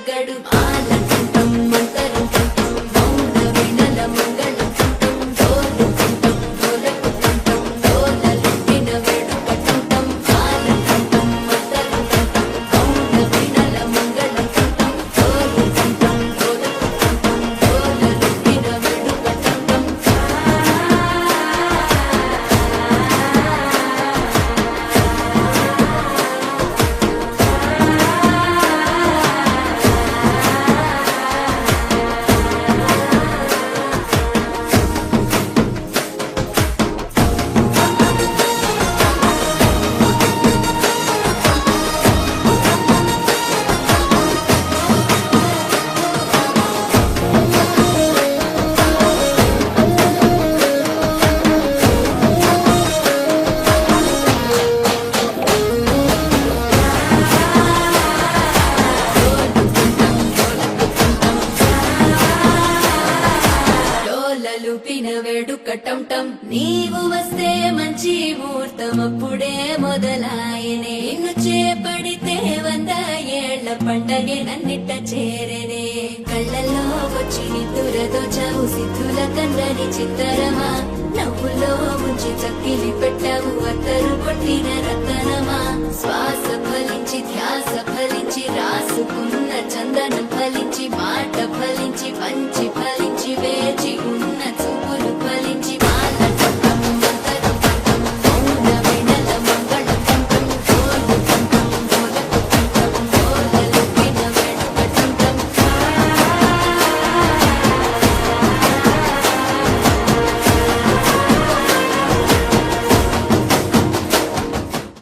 రగడు ఆనందం మంతరం కంఠం మౌన వినల మంగళం కంఠం డోలు కంఠం డోలకు కంఠం డోలలిపిన వేడుక కంఠం ఆనందం మంతరం కంఠం మౌన వినల మంగళం కంఠం డోలు కంఠం డోలకు కంఠం డోలలిపిన వేడుక కంఠం డోలలుపిన వేడుక టంటం నీవు వస్తే మంచి ముహూర్తం అప్పుడే మొదలాయనే నిన్ను చేపడితే 100 ఏళ్ల పండగే నన్నిట్ట చేరనే కళ్ళల్లో వచ్చి నిద్దురదోచావు సిద్ధుల కందని చిత్తరమా నవ్వులో ముంచి చక్కిలి పెట్టావు అత్తరు కొట్టిన రతనమా శ్వాస